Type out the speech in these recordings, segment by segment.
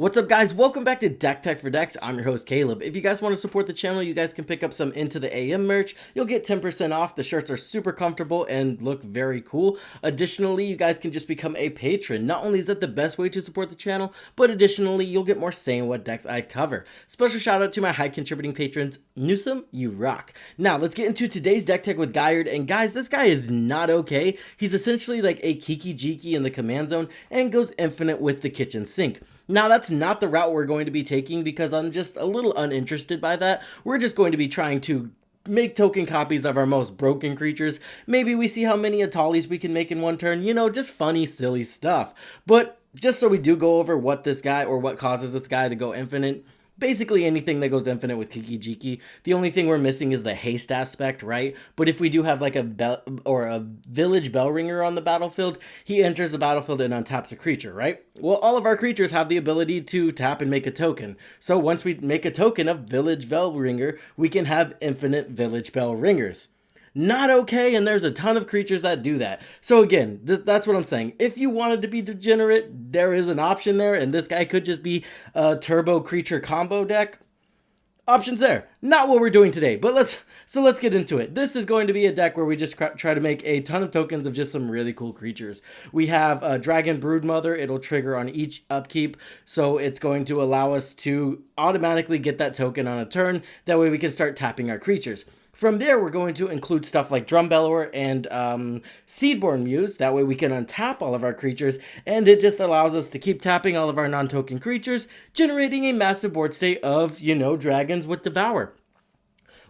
What's up guys, welcome back to Deck Tech for Decks. I'm your host Caleb. If you guys want to support the channel, you guys can pick up some Into the AM merch. You'll get 10% off. The shirts are super comfortable and look very cool. Additionally, you guys can just become a patron. Not only is that the best way to support the channel, but additionally, you'll get more say in what decks I cover. Special shout out to my high contributing patrons. Newsome, you rock. Now, let's get into today's Deck Tech with Ghired. And guys, this guy is not okay. He's essentially like a Kiki Jiki in the command zone and goes infinite with the kitchen sink. Now, that's not the route we're going to be taking because I'm just a little uninterested by that. We're just going to be trying to make token copies of our most broken creatures. Maybe we see how many Atalis we can make in one turn. You know, just funny, silly stuff. But just so we do go over what this guy or what causes this guy to go infinite, basically anything that goes infinite with Kiki Jiki. The only thing we're missing is the haste aspect, right? But if we do have like a bell or a village bell ringer on the battlefield, he enters the battlefield and untaps a creature, right? Well, all of our creatures have the ability to tap and make a token. So once we make a token of village bell ringer, we can have infinite village bell ringers. Not okay, and there's a ton of creatures that do that. So again, that's what I'm saying. If you wanted to be degenerate, there is an option there, and this guy could just be a turbo creature combo deck. Options there. Not what we're doing today, but let's get into it. This is going to be a deck where we just try to make a ton of tokens of just some really cool creatures. We have a Dragon Broodmother. It'll trigger on each upkeep, so it's going to allow us to automatically get that token on a turn. That way we can start tapping our creatures. From there, we're going to include stuff like Drumbellower and Seedborn Muse. That way we can untap all of our creatures, and it just allows us to keep tapping all of our non-token creatures, generating a massive board state of, you know, dragons with Devour.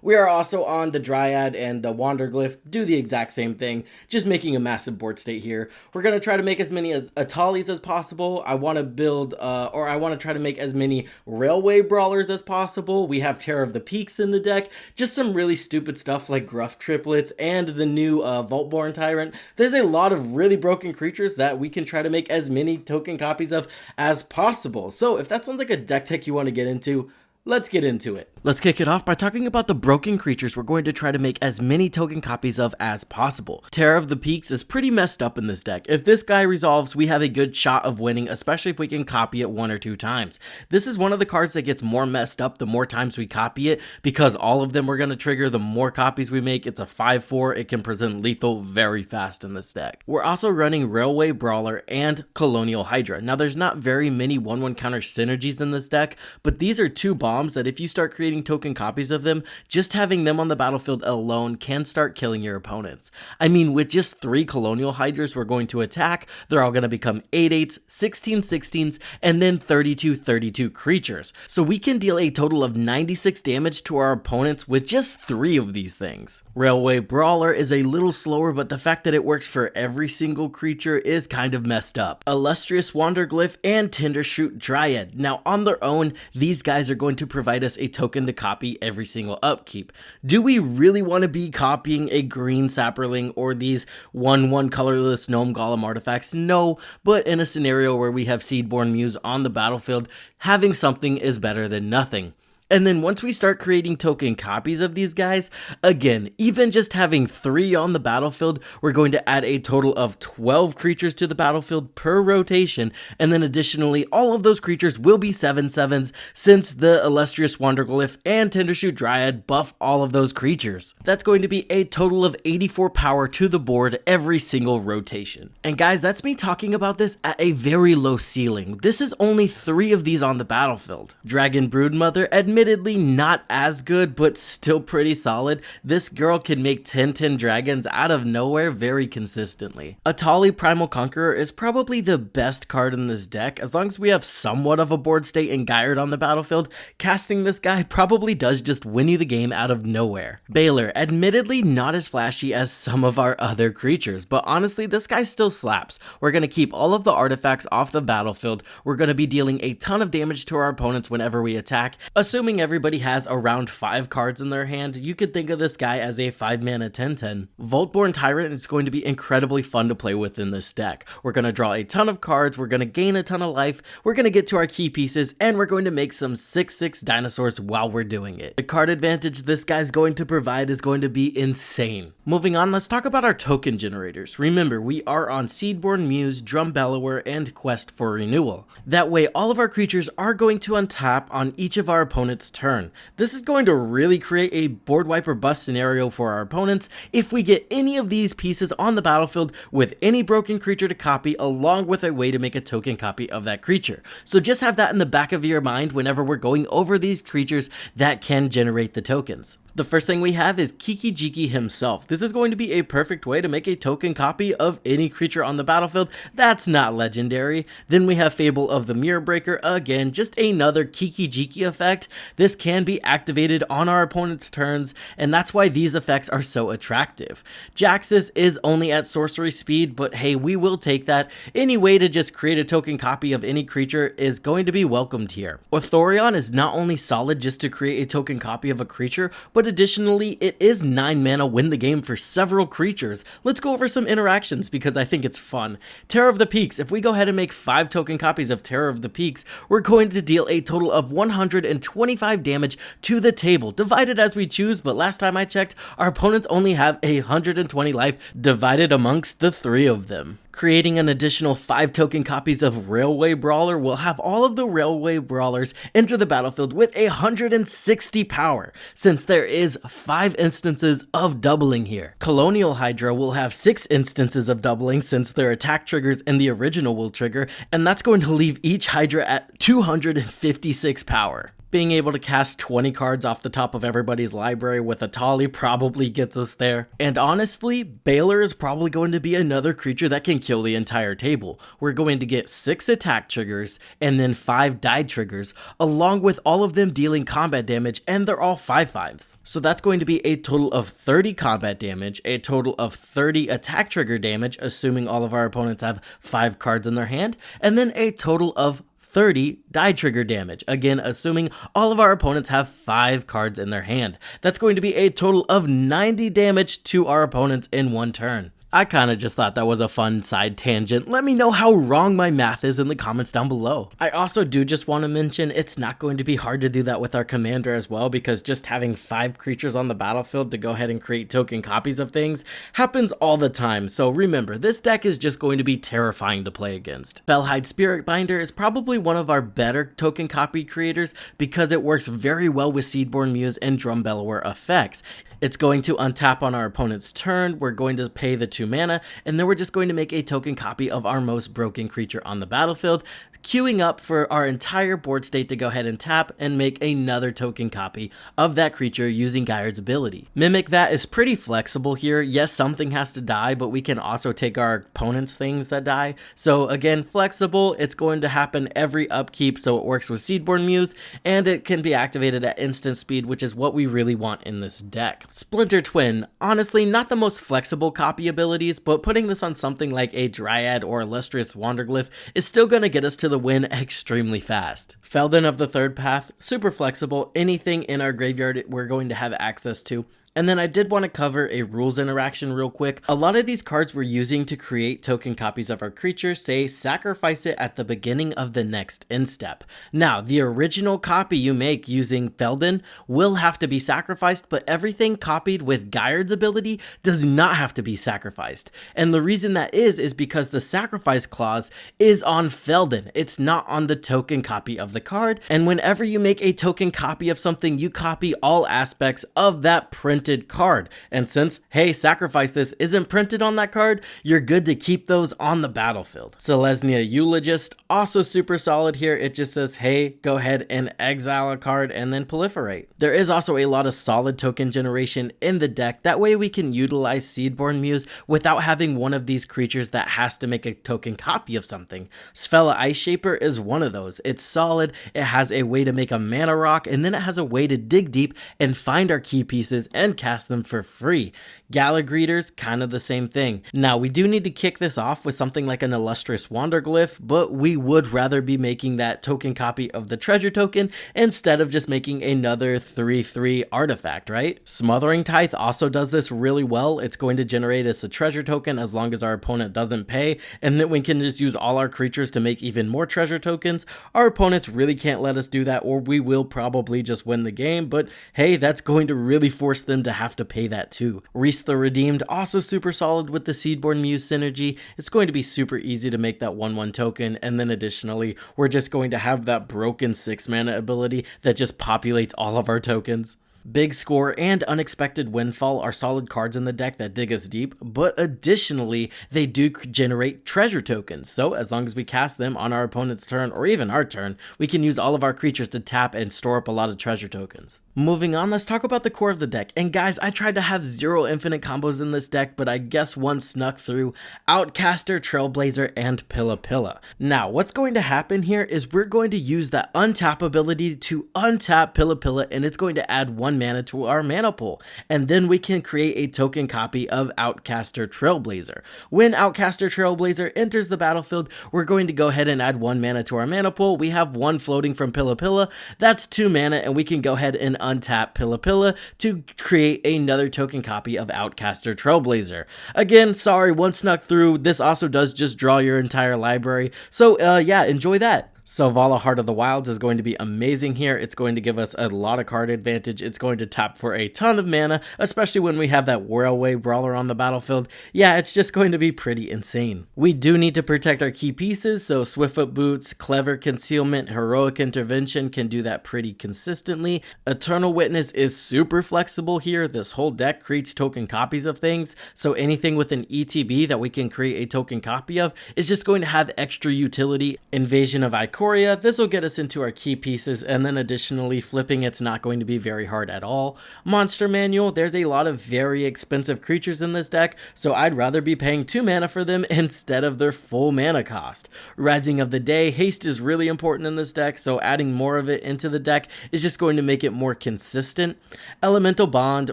We are also on the Dryad and the Wanderglyph, do the exact same thing, just making a massive board state here. We're going to try to make as many as Atalis as possible. I want to build, I want to try to make as many Railway Brawlers as possible. We have Terror of the Peaks in the deck, just some really stupid stuff like Gruff Triplets and the new Vaultborn Tyrant. There's a lot of really broken creatures that we can try to make as many token copies of as possible. So if that sounds like a deck tech you want to get into, let's get into it. Let's kick it off by talking about the broken creatures we're going to try to make as many token copies of as possible. Terror of the Peaks is pretty messed up in this deck. If this guy resolves, we have a good shot of winning, especially if we can copy it 1 or 2 times. This is one of the cards that gets more messed up the more times we copy it, because all of them we're going to trigger the more copies we make. It's a 5/4. It can present lethal very fast in this deck. We're also running Railway Brawler and Colonial Hydra. Now, there's not very many 1/1 counter synergies in this deck, but these are 2 bombs that if you start creating token copies of them, just having them on the battlefield alone can start killing your opponents. I mean, with just 3 Colonial Hydras we're going to attack, they're all going to become 8/8s, 16/16s, and then 32/32 creatures. So we can deal a total of 96 damage to our opponents with just 3 of these things. Railway Brawler is a little slower, but the fact that it works for every single creature is kind of messed up. Illustrious Wanderglyph and Tindershoot Dryad. Now, on their own, these guys are going to provide us a token to copy every single upkeep. Do we really want to be copying a green Sapperling or these 1/1 colorless Gnome Golem artifacts? No, but in a scenario where we have Seedborn Muse on the battlefield, having something is better than nothing. And then once we start creating token copies of these guys, again, even just having 3 on the battlefield, we're going to add a total of 12 creatures to the battlefield per rotation, and then additionally, all of those creatures will be 7/7s since the Illustrious Wanderglyph and Tindershoot Dryad buff all of those creatures. That's going to be a total of 84 power to the board every single rotation. And guys, that's me talking about this at a very low ceiling. This is only 3 of these on the battlefield. Dragon Broodmother, admittedly not as good, but still pretty solid. This girl can make 10/10 dragons out of nowhere very consistently. Atali Primal Conqueror is probably the best card in this deck. As long as we have somewhat of a board state and Ghired on the battlefield, casting this guy probably does just win you the game out of nowhere. Baylor, admittedly not as flashy as some of our other creatures, but honestly this guy still slaps. We're going to keep all of the artifacts off the battlefield. We're going to be dealing a ton of damage to our opponents whenever we attack, assuming assuming everybody has around 5 cards in their hand, you could think of this guy as a 5-mana 10/10. Voltborn Tyrant is going to be incredibly fun to play with in this deck. We're going to draw a ton of cards, we're going to gain a ton of life, we're going to get to our key pieces, and we're going to make some 6/6 dinosaurs while we're doing it. The card advantage this guy's going to provide is going to be insane. Moving on, let's talk about our token generators. Remember, we are on Seedborn Muse, Drum Bellower, and Quest for Renewal. That way, all of our creatures are going to untap on each of our opponent's turn. This is going to really create a board wipe or bust scenario for our opponents if we get any of these pieces on the battlefield with any broken creature to copy, along with a way to make a token copy of that creature. So just have that in the back of your mind whenever we're going over these creatures that can generate the tokens. The first thing we have is Kiki-Jiki himself. This is going to be a perfect way to make a token copy of any creature on the battlefield that's not legendary. Then we have Fable of the Mirror Breaker, again, just another Kiki-Jiki effect. This can be activated on our opponent's turns, and that's why these effects are so attractive. Jaxus is only at sorcery speed, but hey, we will take that. Any way to just create a token copy of any creature is going to be welcomed here. Authorion is not only solid just to create a token copy of a creature, but additionally, it is 9 mana win the game for several creatures. Let's go over some interactions because I think it's fun. Terror of the Peaks. If we go ahead and make 5 token copies of Terror of the Peaks, we're going to deal a total of 125 damage to the table, divided as we choose, but last time I checked, our opponents only have 120 life divided amongst the 3 of them. Creating an additional 5 token copies of Railway Brawler will have all of the Railway Brawlers enter the battlefield with 160 power, since there is 5 instances of doubling here. Colonial Hydra will have 6 instances of doubling since their attack triggers in the original will trigger, and that's going to leave each Hydra at 256 power. Being able to cast 20 cards off the top of everybody's library with a Tali probably gets us there. And honestly, Baylor is probably going to be another creature that can kill the entire table. We're going to get 6 attack triggers and then 5 die triggers, along with all of them dealing combat damage, and they're all 5/5s. So that's going to be a total of 30 combat damage, a total of 30 attack trigger damage, assuming all of our opponents have 5 cards in their hand, and then a total of 30 die trigger damage, again assuming all of our opponents have 5 cards in their hand. That's going to be a total of 90 damage to our opponents in one turn. I kind of just thought that was a fun side tangent. Let me know how wrong my math is in the comments down below. I also do just want to mention it's not going to be hard to do that with our commander as well, because just having 5 creatures on the battlefield to go ahead and create token copies of things happens all the time. So remember, this deck is just going to be terrifying to play against. Felhide Spiritbinder is probably one of our better token copy creators because it works very well with Seedborn Muse and Drum Bellower effects. It's going to untap on our opponent's turn, we're going to pay the 2 mana, and then we're just going to make a token copy of our most broken creature on the battlefield, queuing up for our entire board state to go ahead and tap and make another token copy of that creature using Ghired's ability. Mimic Vat is pretty flexible here. Yes, something has to die, but we can also take our opponent's things that die. So again, flexible, it's going to happen every upkeep, so it works with Seedborn Muse, and it can be activated at instant speed, which is what we really want in this deck. Splinter Twin, honestly not the most flexible copy abilities, but putting this on something like a Dryad or Illustrious Wanderglyph is still going to get us to the win extremely fast. Felden of the Third Path, super flexible, anything in our graveyard we're going to have access to. And then I did want to cover a rules interaction real quick. A lot of these cards we're using to create token copies of our creature say sacrifice it at the beginning of the next end step. Now, the original copy you make using Felden will have to be sacrificed, but everything copied with Ghired's ability does not have to be sacrificed. And the reason that is because the sacrifice clause is on Felden. It's not on the token copy of the card. And whenever you make a token copy of something, you copy all aspects of that printed card, and since, hey, sacrifice this isn't printed on that card, you're good to keep those on the battlefield. Selesnya Eulogist, also super solid here. It just says, hey, go ahead and exile a card and then proliferate. There is also a lot of solid token generation in the deck. That way we can utilize Seedborn Muse without having one of these creatures that has to make a token copy of something. Sphella Ice Shaper is one of those. It's solid, it has a way to make a mana rock, and then it has a way to dig deep and find our key pieces and cast them for free. Gala Greeters, kind of the same thing. Now, we do need to kick this off with something like an Illustrious Wanderglyph, but we would rather be making that token copy of the treasure token instead of just making another 3/3 artifact, right? Smothering Tithe also does this really well. It's going to generate us a treasure token as long as our opponent doesn't pay, and then we can just use all our creatures to make even more treasure tokens. Our opponents really can't let us do that, or we will probably just win the game, but hey, that's going to really force them to have to pay that too. Reese the Redeemed, also super solid with the Seedborn Muse synergy. It's going to be super easy to make that 1/1 token, and then additionally, we're just going to have that broken 6 mana ability that just populates all of our tokens. Big Score and Unexpected Windfall are solid cards in the deck that dig us deep, but additionally, they do generate treasure tokens. So as long as we cast them on our opponent's turn, or even our turn, we can use all of our creatures to tap and store up a lot of treasure tokens. Moving on, let's talk about the core of the deck. And guys, I tried to have 0 infinite combos in this deck, but I guess one snuck through: Outcaster, Trailblazer, and Pilla. Now, what's going to happen here is we're going to use that untap ability to untap Pilla, and it's going to add 1 mana to our mana pool. And then we can create a token copy of Outcaster Trailblazer. When Outcaster Trailblazer enters the battlefield, we're going to go ahead and add 1 mana to our mana pool. We have 1 floating from Pilla, that's 2 mana, and we can go ahead and untap Pilla to create another token copy of Outcaster Trailblazer. Again, sorry, one snuck through. This also does just draw your entire library. So yeah, enjoy that. Selvala, Heart of the Wilds is going to be amazing here. It's going to give us a lot of card advantage. It's going to tap for a ton of mana, especially when we have that Railway Brawler on the battlefield. Yeah, it's just going to be pretty insane. We do need to protect our key pieces, so Swiftfoot Boots, Clever Concealment, Heroic Intervention can do that pretty consistently. Eternal Witness is super flexible here. This whole deck creates token copies of things, so anything with an ETB that we can create a token copy of is just going to have extra utility. Invasion of Ikoria, this will get us into our key pieces, and then additionally flipping it's not going to be very hard at all. Monster Manual, there's a lot of very expensive creatures in this deck, so I'd rather be paying 2 mana for them instead of their full mana cost. Rising of the Day, haste is really important in this deck, so adding more of it into the deck is just going to make it more consistent. Elemental Bond,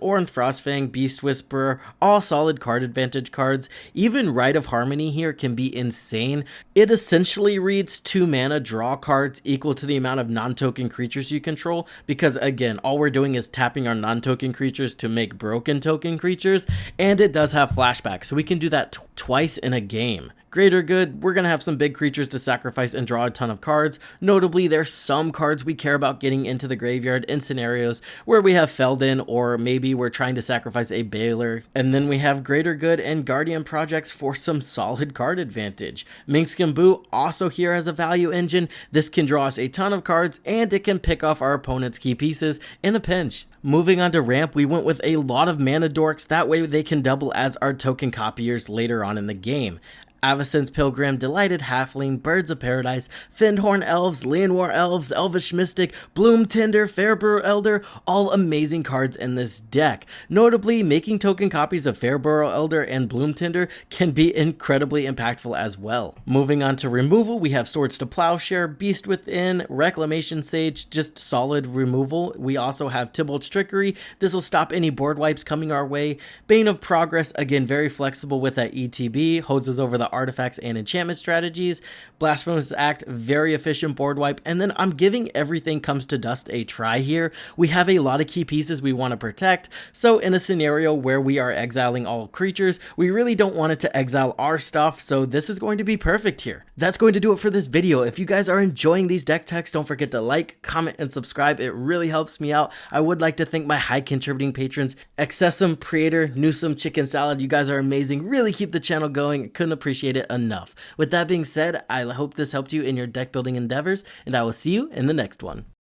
Orin Frostfang, Beast Whisperer, all solid card advantage cards. Even Rite of Harmony here can be insane. It essentially reads 2 mana draw cards equal to the amount of non-token creatures you control, because again, all we're doing is tapping our non-token creatures to make broken token creatures, and it does have flashback, so we can do that twice in a game. Greater Good, we're going to have some big creatures to sacrifice and draw a ton of cards. Notably, there's some cards we care about getting into the graveyard in scenarios where we have Feldon, or maybe we're trying to sacrifice a Baylor. And then we have Greater Good and Guardian Projects for some solid card advantage. Minkskin Boo also here has a value engine. This can draw us a ton of cards, and it can pick off our opponent's key pieces in a pinch. Moving on to ramp, we went with a lot of mana dorks, that way they can double as our token copiers later on in the game. Avacyn's Pilgrim, Delighted Halfling, Birds of Paradise, Findhorn Elves, Leonwar Elves, Elvish Mystic, Bloom Tinder, Fairborough Elder, all amazing cards in this deck. Notably, making token copies of Fairborough Elder and Bloom Tinder can be incredibly impactful as well. Moving on to removal, we have Swords to Plowshare, Beast Within, Reclamation Sage, just solid removal. We also have Tybalt's Trickery. This will stop any board wipes coming our way. Bane of Progress, again, very flexible with that ETB, hoses over the artifacts and enchantment strategies. Blasphemous Act, very efficient board wipe. And then I'm giving Everything Comes to Dust a try here. We have a lot of key pieces we want to protect, so in a scenario where we are exiling all creatures, we really don't want it to exile our stuff, so this is going to be perfect here. That's going to do it for this video. If you guys are enjoying these deck techs, don't forget to like, comment, and subscribe. It really helps me out. I would like to thank my high contributing patrons, Excessum, Praetor, Newsome, Chicken Salad. You guys are amazing. Really keep the channel going. Couldn't appreciate it enough. With that being said, I hope this helped you in your deck building endeavors, and I will see you in the next one.